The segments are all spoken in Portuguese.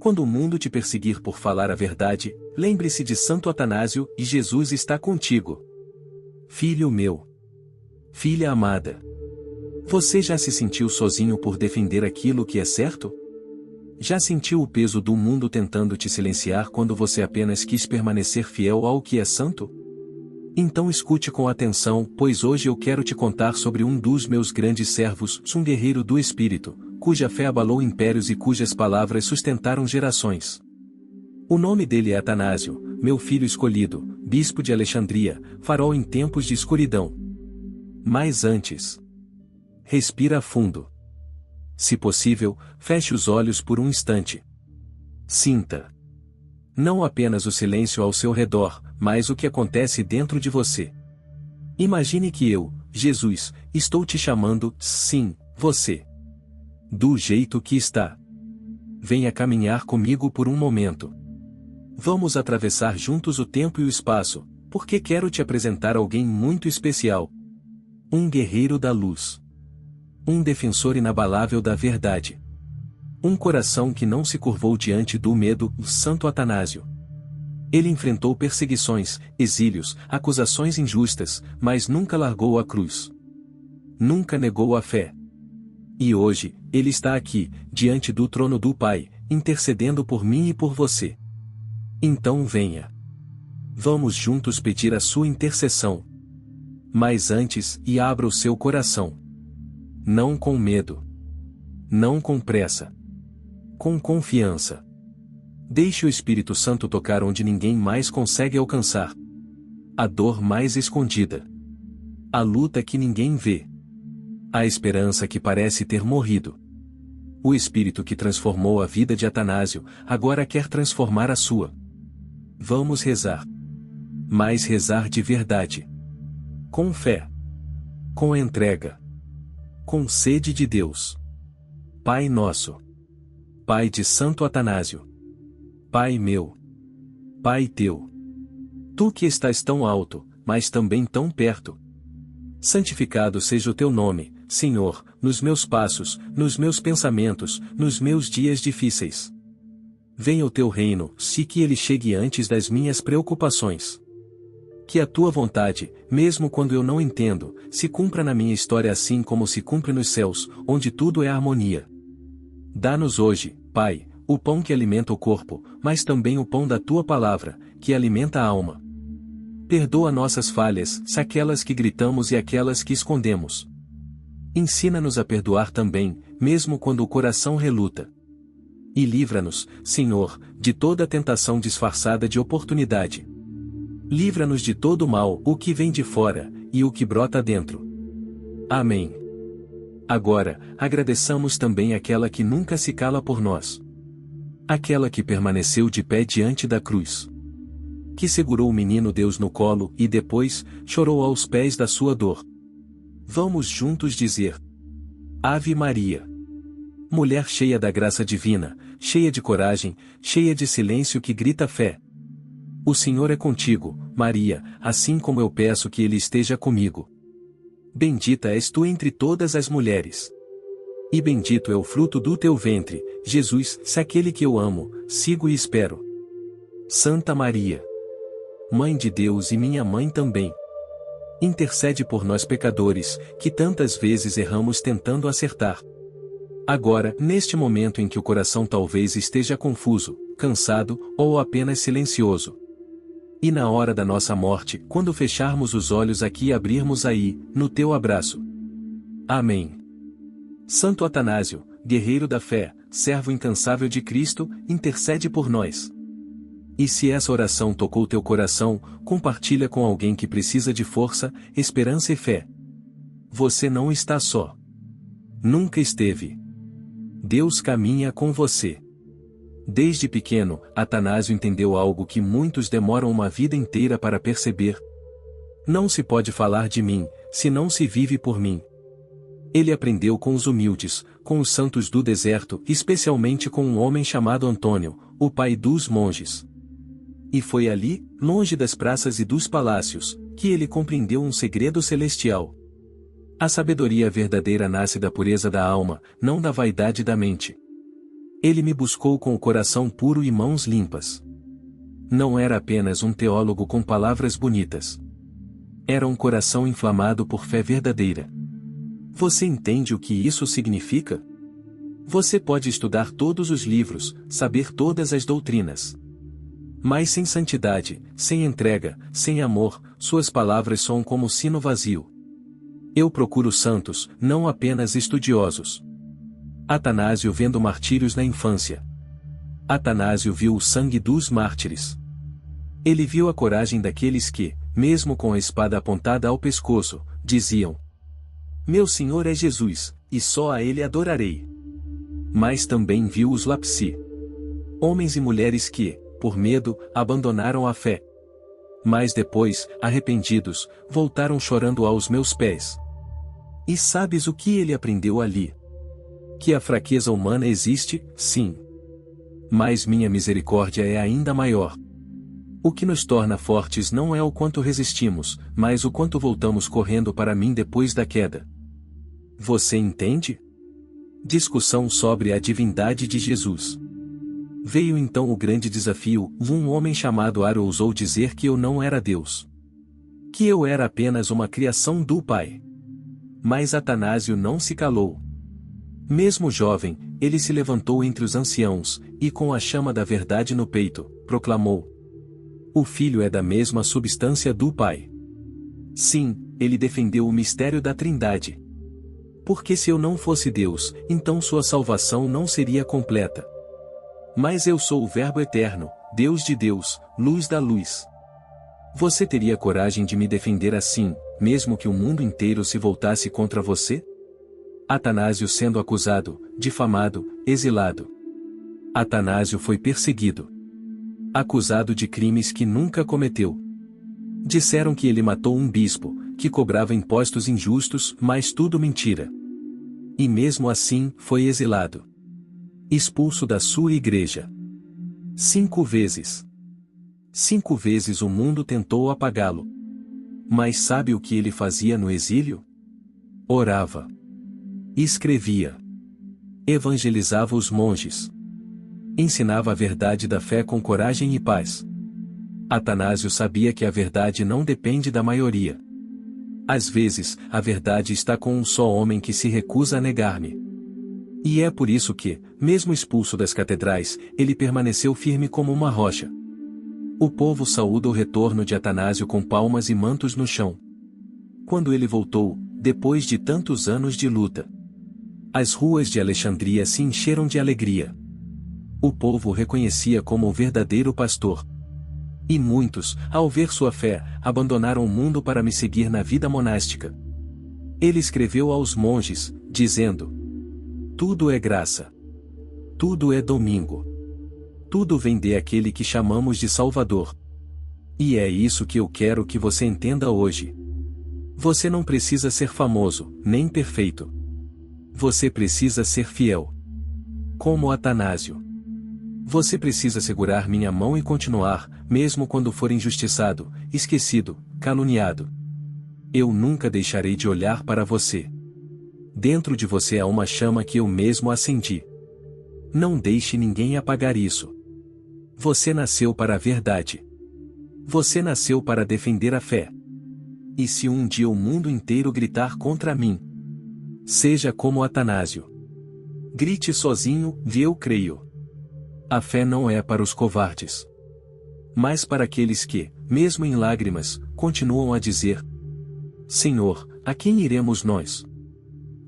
Quando o mundo te perseguir por falar a verdade, lembre-se de Santo Atanásio e Jesus está contigo. Filho meu. Filha amada. Você já se sentiu sozinho por defender aquilo que é certo? Já sentiu o peso do mundo tentando te silenciar quando você apenas quis permanecer fiel ao que é santo? Então escute com atenção, pois hoje eu quero te contar sobre um dos meus grandes servos, um guerreiro do Espírito, cuja fé abalou impérios e cujas palavras sustentaram gerações. O nome dele é Atanásio, meu filho escolhido, bispo de Alexandria, farol em tempos de escuridão. Mas antes, respira fundo. Se possível, feche os olhos por um instante. Sinta não apenas o silêncio ao seu redor, mas o que acontece dentro de você. Imagine que eu, Jesus, estou te chamando, sim, você. Do jeito que está. Venha caminhar comigo por um momento. Vamos atravessar juntos o tempo e o espaço, porque quero te apresentar alguém muito especial. Um guerreiro da luz. Um defensor inabalável da verdade. Um coração que não se curvou diante do medo, o Santo Atanásio. Ele enfrentou perseguições, exílios, acusações injustas, mas nunca largou a cruz. Nunca negou a fé. E hoje, ele está aqui, diante do trono do Pai, intercedendo por mim e por você. Então venha. Vamos juntos pedir a sua intercessão. Mas antes, abra o seu coração. Não com medo. Não com pressa. Com confiança. Deixe o Espírito Santo tocar onde ninguém mais consegue alcançar. A dor mais escondida. A luta que ninguém vê. A esperança que parece ter morrido. O Espírito que transformou a vida de Atanásio, agora quer transformar a sua. Vamos rezar. Mas rezar de verdade. Com fé. Com entrega. Com sede de Deus. Pai nosso. Pai de Santo Atanásio. Pai meu. Pai teu. Tu que estás tão alto, mas também tão perto. Santificado seja o teu nome, Senhor, nos meus passos, nos meus pensamentos, nos meus dias difíceis. Venha o teu reino, se que ele chegue antes das minhas preocupações. Que a tua vontade, mesmo quando eu não entendo, se cumpra na minha história assim como se cumpre nos céus, onde tudo é harmonia. Dá-nos hoje, Pai, o pão que alimenta o corpo, mas também o pão da tua palavra, que alimenta a alma. Perdoa nossas falhas, aquelas que gritamos e aquelas que escondemos. Ensina-nos a perdoar também, mesmo quando o coração reluta. E livra-nos, Senhor, de toda tentação disfarçada de oportunidade. Livra-nos de todo o mal, o que vem de fora, e o que brota dentro. Amém. Agora, agradeçamos também aquela que nunca se cala por nós. Aquela que permaneceu de pé diante da cruz. Que segurou o menino Deus no colo e depois, chorou aos pés da sua dor. Vamos juntos dizer: Ave Maria. Mulher cheia da graça divina, cheia de coragem, cheia de silêncio que grita fé. O Senhor é contigo, Maria, assim como eu peço que Ele esteja comigo. Bendita és tu entre todas as mulheres. E bendito é o fruto do teu ventre, Jesus, se aquele que eu amo, sigo e espero. Santa Maria, Mãe de Deus e minha mãe também. Intercede por nós pecadores, que tantas vezes erramos tentando acertar. Agora, neste momento em que o coração talvez esteja confuso, cansado, ou apenas silencioso. E na hora da nossa morte, quando fecharmos os olhos aqui e abrirmos aí, no teu abraço. Amém. Santo Atanásio, guerreiro da fé, servo incansável de Cristo, intercede por nós. E se essa oração tocou teu coração, compartilha com alguém que precisa de força, esperança e fé. Você não está só. Nunca esteve. Deus caminha com você. Desde pequeno, Atanásio entendeu algo que muitos demoram uma vida inteira para perceber. Não se pode falar de mim, se não se vive por mim. Ele aprendeu com os humildes, com os santos do deserto, especialmente com um homem chamado Antônio, o pai dos monges. E foi ali, longe das praças e dos palácios, que ele compreendeu um segredo celestial. A sabedoria verdadeira nasce da pureza da alma, não da vaidade da mente. Ele me buscou com o coração puro e mãos limpas. Não era apenas um teólogo com palavras bonitas. Era um coração inflamado por fé verdadeira. Você entende o que isso significa? Você pode estudar todos os livros, saber todas as doutrinas. Mas sem santidade, sem entrega, sem amor, suas palavras soam como sino vazio. Eu procuro santos, não apenas estudiosos. Atanásio vendo martírios na infância. Atanásio viu o sangue dos mártires. Ele viu a coragem daqueles que, mesmo com a espada apontada ao pescoço, diziam: Meu Senhor é Jesus, e só a Ele adorarei. Mas também viu os lapsi. Homens e mulheres que, por medo, abandonaram a fé. Mas depois, arrependidos, voltaram chorando aos meus pés. E sabes o que ele aprendeu ali? Que a fraqueza humana existe, sim. Mas minha misericórdia é ainda maior. O que nos torna fortes não é o quanto resistimos, mas o quanto voltamos correndo para mim depois da queda. Você entende? Discussão sobre a divindade de Jesus. Veio então o grande desafio. Um homem chamado Ar ousou dizer que eu não era Deus. Que eu era apenas uma criação do Pai. Mas Atanásio não se calou. Mesmo jovem, ele se levantou entre os anciãos, e com a chama da verdade no peito, proclamou: O Filho é da mesma substância do Pai. Sim, ele defendeu o mistério da Trindade. Porque se eu não fosse Deus, então sua salvação não seria completa. Mas eu sou o Verbo eterno, Deus de Deus, luz da luz. Você teria coragem de me defender assim, mesmo que o mundo inteiro se voltasse contra você? Atanásio sendo acusado, difamado, exilado. Atanásio foi perseguido. Acusado de crimes que nunca cometeu. Disseram que ele matou um bispo, que cobrava impostos injustos, mas tudo mentira. E mesmo assim, foi exilado. Expulso da sua igreja. 5 vezes. 5 vezes o mundo tentou apagá-lo. Mas sabe o que ele fazia no exílio? Orava. Escrevia. Evangelizava os monges. Ensinava a verdade da fé com coragem e paz. Atanásio sabia que a verdade não depende da maioria. Às vezes, a verdade está com um só homem que se recusa a negar-me. E é por isso que, mesmo expulso das catedrais, ele permaneceu firme como uma rocha. O povo saúda o retorno de Atanásio com palmas e mantos no chão. Quando ele voltou, depois de tantos anos de luta, as ruas de Alexandria se encheram de alegria. O povo o reconhecia como o verdadeiro pastor. E muitos, ao ver sua fé, abandonaram o mundo para me seguir na vida monástica. Ele escreveu aos monges, dizendo: Tudo é graça. Tudo é domingo. Tudo vem daquele que chamamos de Salvador. E é isso que eu quero que você entenda hoje. Você não precisa ser famoso, nem perfeito. Você precisa ser fiel. Como Atanásio. Você precisa segurar minha mão e continuar, mesmo quando for injustiçado, esquecido, caluniado. Eu nunca deixarei de olhar para você. Dentro de você há uma chama que eu mesmo acendi. Não deixe ninguém apagar isso. Você nasceu para a verdade. Você nasceu para defender a fé. E se um dia o mundo inteiro gritar contra mim, seja como Atanásio. Grite sozinho, eu creio. A fé não é para os covardes, mas para aqueles que, mesmo em lágrimas, continuam a dizer: Senhor, a quem iremos nós?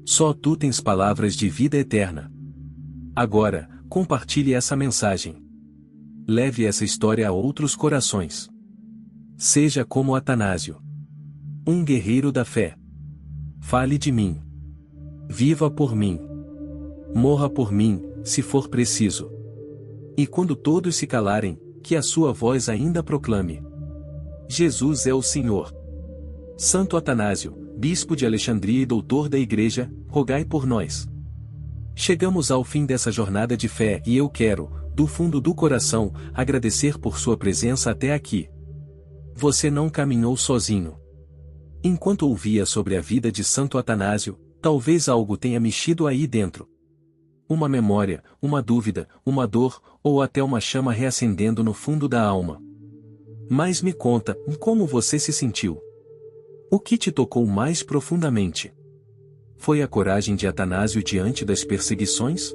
Só tu tens palavras de vida eterna. Agora, compartilhe essa mensagem. Leve essa história a outros corações. Seja como Atanásio, um guerreiro da fé. Fale de mim. Viva por mim. Morra por mim, se for preciso. E quando todos se calarem, que a sua voz ainda proclame: Jesus é o Senhor. Santo Atanásio, bispo de Alexandria e doutor da Igreja, rogai por nós. Chegamos ao fim dessa jornada de fé e eu quero, do fundo do coração, agradecer por sua presença até aqui. Você não caminhou sozinho. Enquanto ouvia sobre a vida de Santo Atanásio, talvez algo tenha mexido aí dentro. uma memória, uma dúvida, uma dor, ou até uma chama reacendendo no fundo da alma. Mas me conta, como você se sentiu? O que te tocou mais profundamente? Foi a coragem de Atanásio diante das perseguições?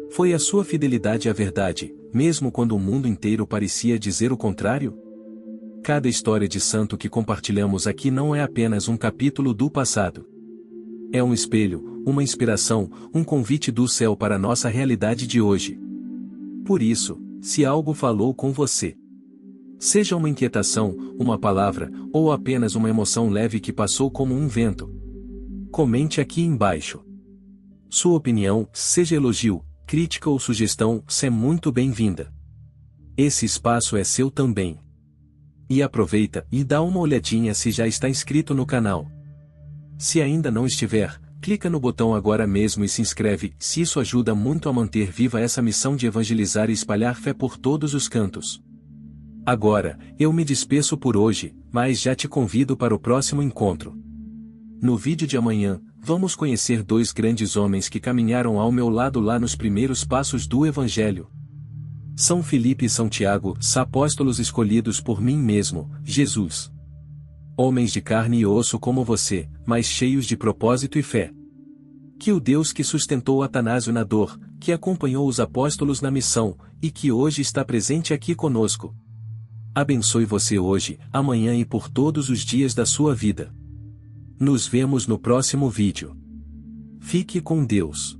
Foi a sua fidelidade à verdade, mesmo quando o mundo inteiro parecia dizer o contrário? Cada história de santo que compartilhamos aqui não é apenas um capítulo do passado. É um espelho, uma inspiração, um convite do céu para a nossa realidade de hoje. Por isso, se algo falou com você, seja uma inquietação, uma palavra, ou apenas uma emoção leve que passou como um vento, comente aqui embaixo. Sua opinião, seja elogio, crítica ou sugestão, é muito bem-vinda. Esse espaço é seu também. E aproveita e dá uma olhadinha se já está inscrito no canal. Se ainda não estiver, clica no botão agora mesmo e se inscreve, se isso ajuda muito a manter viva essa missão de evangelizar e espalhar fé por todos os cantos. Agora, eu me despeço por hoje, mas já te convido para o próximo encontro. No vídeo de amanhã, vamos conhecer dois grandes homens que caminharam ao meu lado lá nos primeiros passos do Evangelho. São Filipe e São Tiago, apóstolos escolhidos por mim mesmo, Jesus. Homens de carne e osso como você, mas cheios de propósito e fé. Que o Deus que sustentou Atanásio na dor, que acompanhou os apóstolos na missão, e que hoje está presente aqui conosco, abençoe você hoje, amanhã e por todos os dias da sua vida. Nos vemos no próximo vídeo. Fique com Deus.